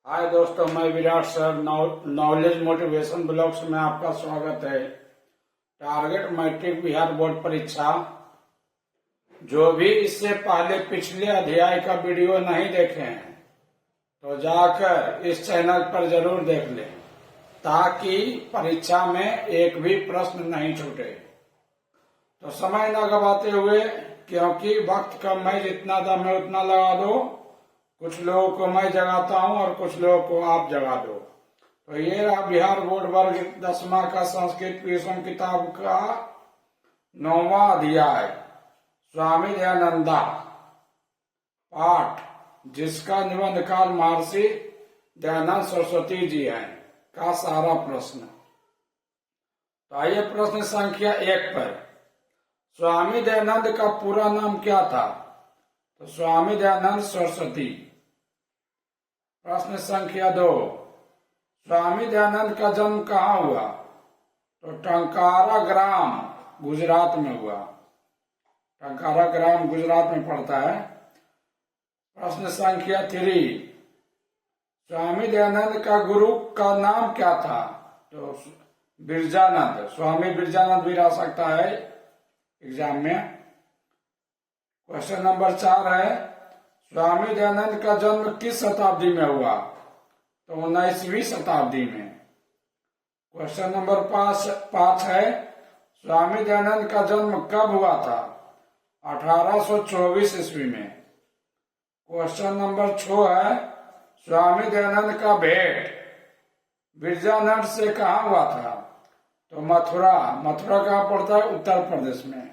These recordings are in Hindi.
हाय दोस्तों, मैं Virat sir knowledge motivation blogs में आपका स्वागत है। टारगेट मैट्रिक बिहार बोर्ड परीक्षा, जो भी इससे पहले पिछले अध्याय का वीडियो नहीं देखे हैं तो जाकर इस चैनल पर जरूर देख लें, ताकि परीक्षा में एक भी प्रश्न नहीं छूटे। तो समय न गवाते हुए, क्योंकि वक्त कम है, जितना दम है उतना लगा दो। कुछ लोगों को मैं जगाता हूं और कुछ लोगों को आप जगा दो। तो ये रहा बिहार बोर्ड वर्ग 10वां का संस्कृत ट्यूशन किताब का 9वां अध्याय, स्वामी दयानंदा पाठ, जिसका निबंधकार महर्षि दयानंद सरस्वती जी हैं, का सारा प्रश्न। तो आइए प्रश्न संख्या 1 पर। स्वामी दयानंद का पूरा नाम क्या था? तो स्वामी दयानंद सरस्वती। प्रश्न संख्या 2, स्वामी दयानंद का जन्म कहाँ हुआ? तो टंकारा ग्राम गुजरात में हुआ। टंकारा ग्राम गुजरात में पड़ता है। प्रश्न संख्या 3, स्वामी दयानंद का गुरु का नाम क्या था? तो बिरजानंद। स्वामी बिरजानंद भी रह सकता है एग्जाम में। क्वेश्चन नंबर 4 है, स्वामी दयानंद का जन्म किस शताब्दी में हुआ? तो 19वीं शताब्दी में। क्वेश्चन नंबर 5 है, स्वामी दयानंद का जन्म कब हुआ था? 1824 ईस्वी में। क्वेश्चन नंबर 6 है, स्वामी दयानंद का भेंट बिरजानंद से कहाँ हुआ था? तो मथुरा। मथुरा कहाँ पड़ता है? उत्तर प्रदेश में।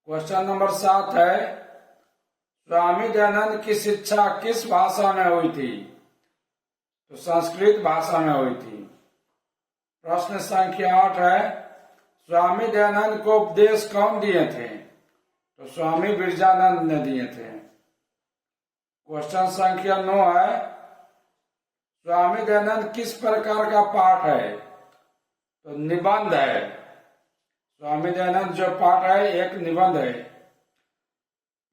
क्वेश्चन नंबर 7 है, स्वामी दयानंद की शिक्षा किस भाषा में हुई थी? तो संस्कृत भाषा में हुई थी। प्रश्न संख्या 8 है, स्वामी दयानंद को उपदेश कौन दिए थे? तो स्वामी बिरजानंद ने दिए थे। क्वेश्चन संख्या 9 है, स्वामी दयानंद किस प्रकार का पाठ है? तो निबंध है। स्वामी दयानंद जो पाठ है एक निबंध है।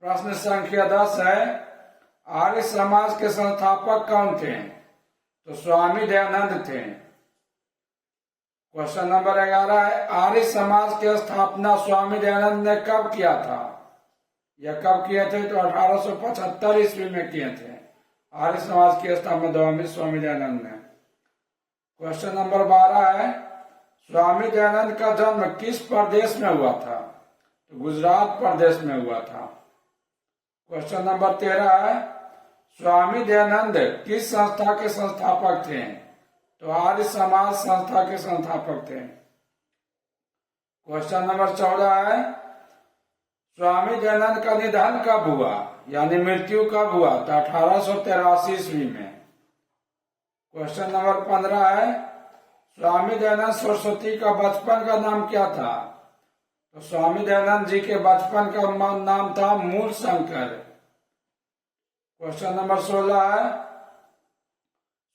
प्रश्न संख्या 10 है, आर्य समाज के संस्थापक कौन थे? तो स्वामी दयानंद थे। क्वेश्चन नंबर 11 है, आर्य समाज की स्थापना स्वामी दयानंद ने कब किया था? यह कब किए थे? तो 1875 ईस्वी में किए थे। आर्य समाज की स्थापना स्वामी दयानंद ने। क्वेश्चन नंबर 12 है, स्वामी दयानंद का जन्म किस प्रदेश में हुआ था? तो गुजरात प्रदेश में हुआ था। क्वेश्चन नंबर 13 है, स्वामी दयानंद किस संस्था के संस्थापक थे? तो आर्य समाज संस्था के संस्थापक थे। क्वेश्चन नंबर 14 है, स्वामी दयानंद का निधन कब हुआ, यानी मृत्यु कब हुआ? तो 1883 ईस्वी में। क्वेश्चन नंबर 15 है, स्वामी दयानंद सरस्वती का बचपन का नाम क्या था? तो स्वामी दयानंद जी के बचपन का नाम था मूल शंकर। क्वेश्चन नंबर 16 है,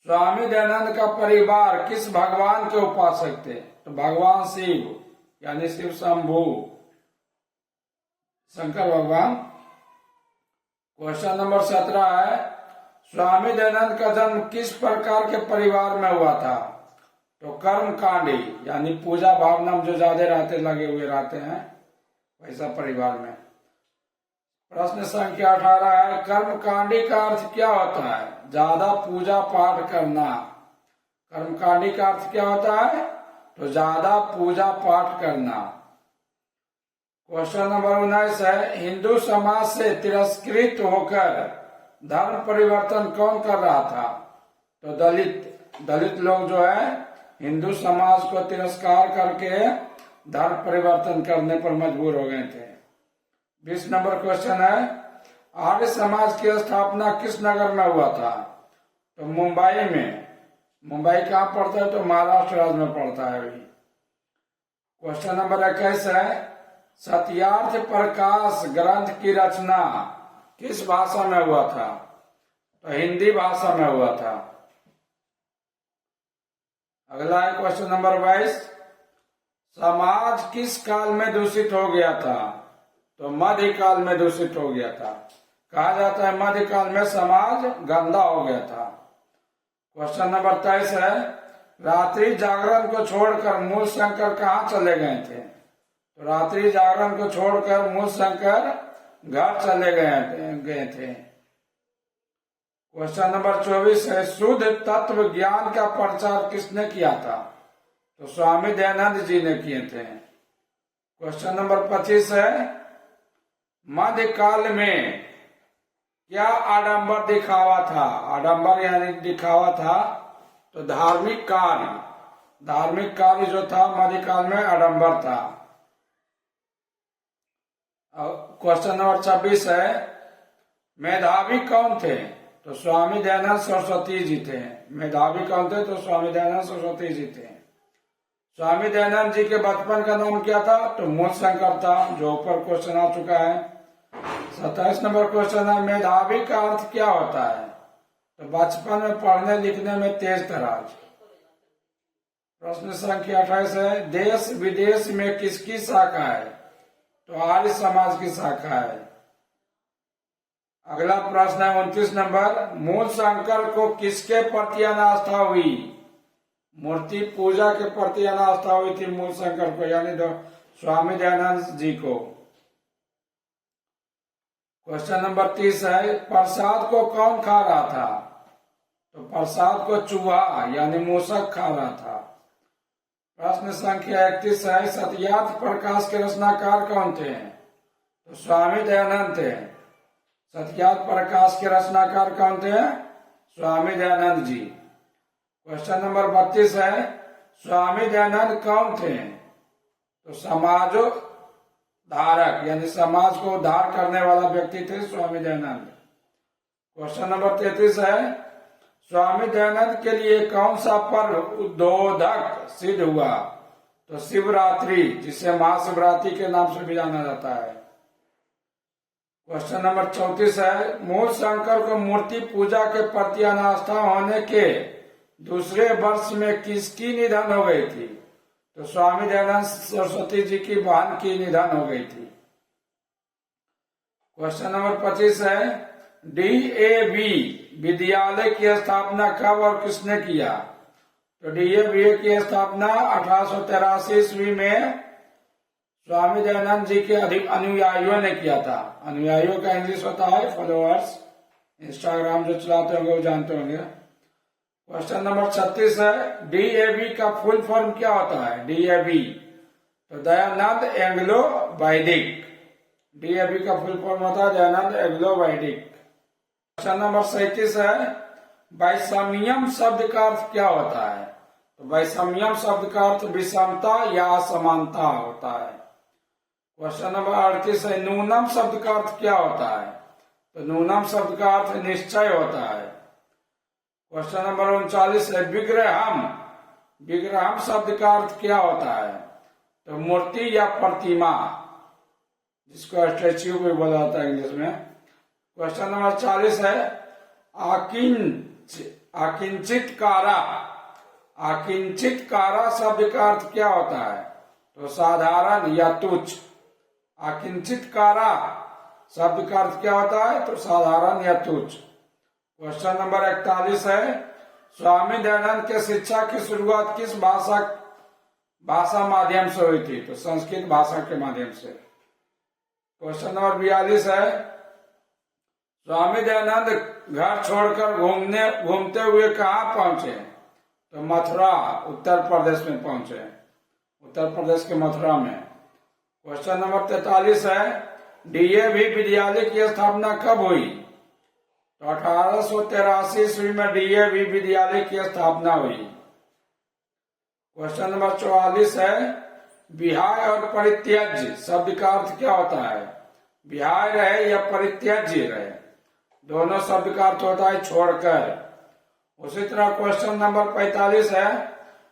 स्वामी दयानंद का परिवार किस भगवान के उपासक थे? तो भगवान शिव, यानी शिव शंभु, शंकर भगवान। क्वेश्चन नंबर 17 है, स्वामी दयानंद का जन्म किस प्रकार के परिवार में हुआ था? तो कर्मकांडी, यानी पूजा भावना में जो ज्यादा लगे हुए रहते हैं, वैसा परिवार में। प्रश्न संख्या 18 है, कर्मकांडी का अर्थ क्या होता है? ज्यादा पूजा पाठ करना। कर्मकांडी का अर्थ क्या होता है? तो ज्यादा पूजा पाठ करना। क्वेश्चन नंबर 19 है, हिंदू समाज से तिरस्कृत होकर धर्म परिवर्तन कौन कर रहा था? तो दलित लोग जो है हिंदू समाज को तिरस्कार करके धर्म परिवर्तन करने पर मजबूर हो गए थे। 20 नंबर क्वेश्चन है, आर्य समाज की स्थापना किस नगर में हुआ था? तो मुंबई में। मुंबई कहाँ पड़ता है? तो महाराष्ट्र राज्य में पड़ता है अभी। क्वेश्चन नंबर 21 है, सत्यार्थ प्रकाश ग्रंथ की रचना किस भाषा में हुआ था? तो हिंदी भाषा में हुआ था। अगला है क्वेश्चन नंबर 22, समाज किस काल में दूषित हो गया था? तो मध्यकाल में दूषित हो गया था। कहा जाता है मध्यकाल में समाज गंदा हो गया था। क्वेश्चन नंबर 23 है, रात्रि जागरण को छोड़कर मूल शंकर कहाँ चले गए थे? तो रात्रि जागरण को छोड़कर मूल शंकर घर चले गए थे। क्वेश्चन नंबर 24 है, शुद्ध तत्व ज्ञान का प्रचार किसने किया था? तो स्वामी दयानंद जी ने किए थे। क्वेश्चन नंबर 25 है, मध्यकाल में क्या आडंबर दिखावा था? आडंबर यानी दिखावा था, तो धार्मिक कार्य जो था मध्यकाल में आडंबर था। क्वेश्चन नंबर 26 है, मेधावी कौन थे? तो स्वामी दयानंद सरस्वती जी थे। मेधावी कौन थे? तो स्वामी दयानंद सरस्वती जी थे। स्वामी दयानंद जी के बचपन का नाम क्या था? तो मूल शंकर था, जो ऊपर क्वेश्चन आ चुका है। 27 नंबर क्वेश्चन है, मेधावी का अर्थ क्या होता है? तो बचपन में पढ़ने लिखने में तेज तराज। प्रश्न संख्या 28 है, देश विदेश में किसकी शाखा है? तो आर्य समाज की शाखा है। अगला प्रश्न है 29 नंबर, मूल शंकर को किसके प्रति अनास्था हुई? मूर्ति पूजा के प्रति अनास्था हुई थी मूल शंकर को, यानी स्वामी दयानंद जी को। क्वेश्चन नंबर 30 है, प्रसाद को कौन खा रहा था? तो प्रसाद को चूहा यानी मूषक खा रहा था। प्रश्न संख्या 31 है, सत्यार्थ प्रकाश के रचनाकार कौन थे? तो स्वामी दयानंद थे। सत्यार्थ प्रकाश के रचनाकार कौन थे? स्वामी दयानंद जी। क्वेश्चन नंबर 32 है, स्वामी दयानंद कौन थे? तो समाजो धारक यानी समाज को उद्धार करने वाला व्यक्ति थे स्वामी दयानंद। क्वेश्चन नंबर 33 है, स्वामी दयानंद के लिए कौन सा पर्व उद्बोधक सिद्ध हुआ? तो शिवरात्रि, जिसे महाशिवरात्रि के नाम से भी जाना जाता है। क्वेश्चन नंबर 34 है, मूल शंकर को मूर्ति पूजा के प्रति अनास्था होने के दूसरे वर्ष में किसकी निधन हो गई थी? तो स्वामी दयानंद सरस्वती जी की बहन की निधन हो गई थी। क्वेश्चन नंबर 25 है, डीएवी विद्यालय की स्थापना कब और किसने किया? तो डीएवी की स्थापना 1883 ईस्वी में स्वामी दयानंद जी के अनुयायियों ने किया था। अनुयायियों का इंग्लिश होता है फॉलोअर्स। इंस्टाग्राम जो चलाते होंगे वो जानते होंगे। क्वेश्चन नंबर 36 है, डीएवी का फुल फॉर्म क्या होता है? डीएवी तो दयानंद एंग्लो वैदिक। डीएवी का फुल फॉर्म होता है दयानंद एंग्लो वैदिक। क्वेश्चन नंबर 37 है, वैषम्यम शब्द का अर्थ क्या होता है? तो वैषम्यम शब्द का अर्थ विषमता या असमानता होता है। क्वेश्चन नंबर 38 है, नूनम शब्द का अर्थ क्या होता है? तो नूनम शब्द का अर्थ निश्चय होता है। क्वेश्चन नंबर 39 है, विग्रहम शब्द का अर्थ क्या होता है? तो मूर्ति या प्रतिमा, जिसको स्टैच्यू भी बोला जाता है इंग्लिश में। क्वेश्चन नंबर 40 है, आकिंचित कारा शब्द का अर्थ क्या होता है? तो साधारण या तुच्छ। आकिंचित कारा शब्द का अर्थ क्या होता है? तो साधारण या तुच्छ। क्वेश्चन नंबर 41 है, स्वामी दयानंद के शिक्षा की शुरुआत किस भाषा माध्यम से हुई थी? तो संस्कृत भाषा के माध्यम से। क्वेश्चन नंबर 42 है, स्वामी दयानंद घर छोड़कर घूमते हुए कहाँ पहुंचे? तो मथुरा, उत्तर प्रदेश में पहुंचे। उत्तर प्रदेश के मथुरा में। क्वेश्चन नंबर 43 है, डीएवी विद्यालय की स्थापना कब हुई? तो 1883 ईस्वी में डीएवी विद्यालय की स्थापना हुई। क्वेश्चन नंबर 44 है, विहाय और परित्याज्य शब्द का अर्थ क्या होता है? विहाय रहे या परित्याज्य रहे, दोनों शब्द का अर्थ होता है छोड़कर। उसी तरह क्वेश्चन नंबर 45 है,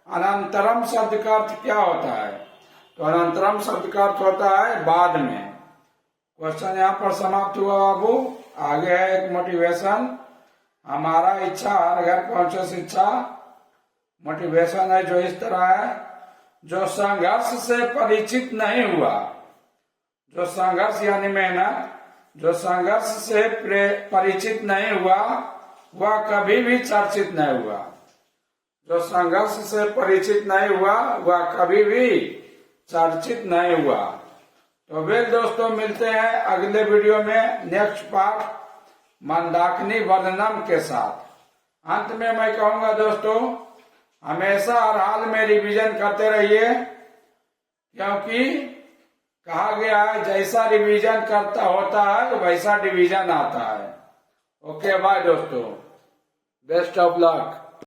अनंतरम शब्द का अर्थ क्या होता है? तो अनंतरम शब्द का अर्थ होता है बाद में। क्वेश्चन यहाँ पर समाप्त हुआ बाबू। आगे है एक मोटिवेशन। हमारा इच्छा हर घर पहुंचे शिक्षा। मोटिवेशन है जो इस तरह है, जो संघर्ष से परिचित नहीं हुआ, जो संघर्ष यानी मेहनत जो संघर्ष से परिचित नहीं हुआ वह कभी भी चर्चित नहीं हुआ। जो संघर्ष से परिचित नहीं हुआ वह कभी भी चर्चित नहीं हुआ। तो वेल दोस्तों, मिलते हैं अगले वीडियो में नेक्स्ट पार्ट मंदाकिनी वर्णनम के साथ। अंत में मैं कहूंगा दोस्तों, हमेशा हर हाल में रिवीजन करते रहिए, क्योंकि कहा गया है जैसा रिवीजन करता होता है वैसा डिवीजन आता है। ओके बाय दोस्तों, बेस्ट ऑफ लक।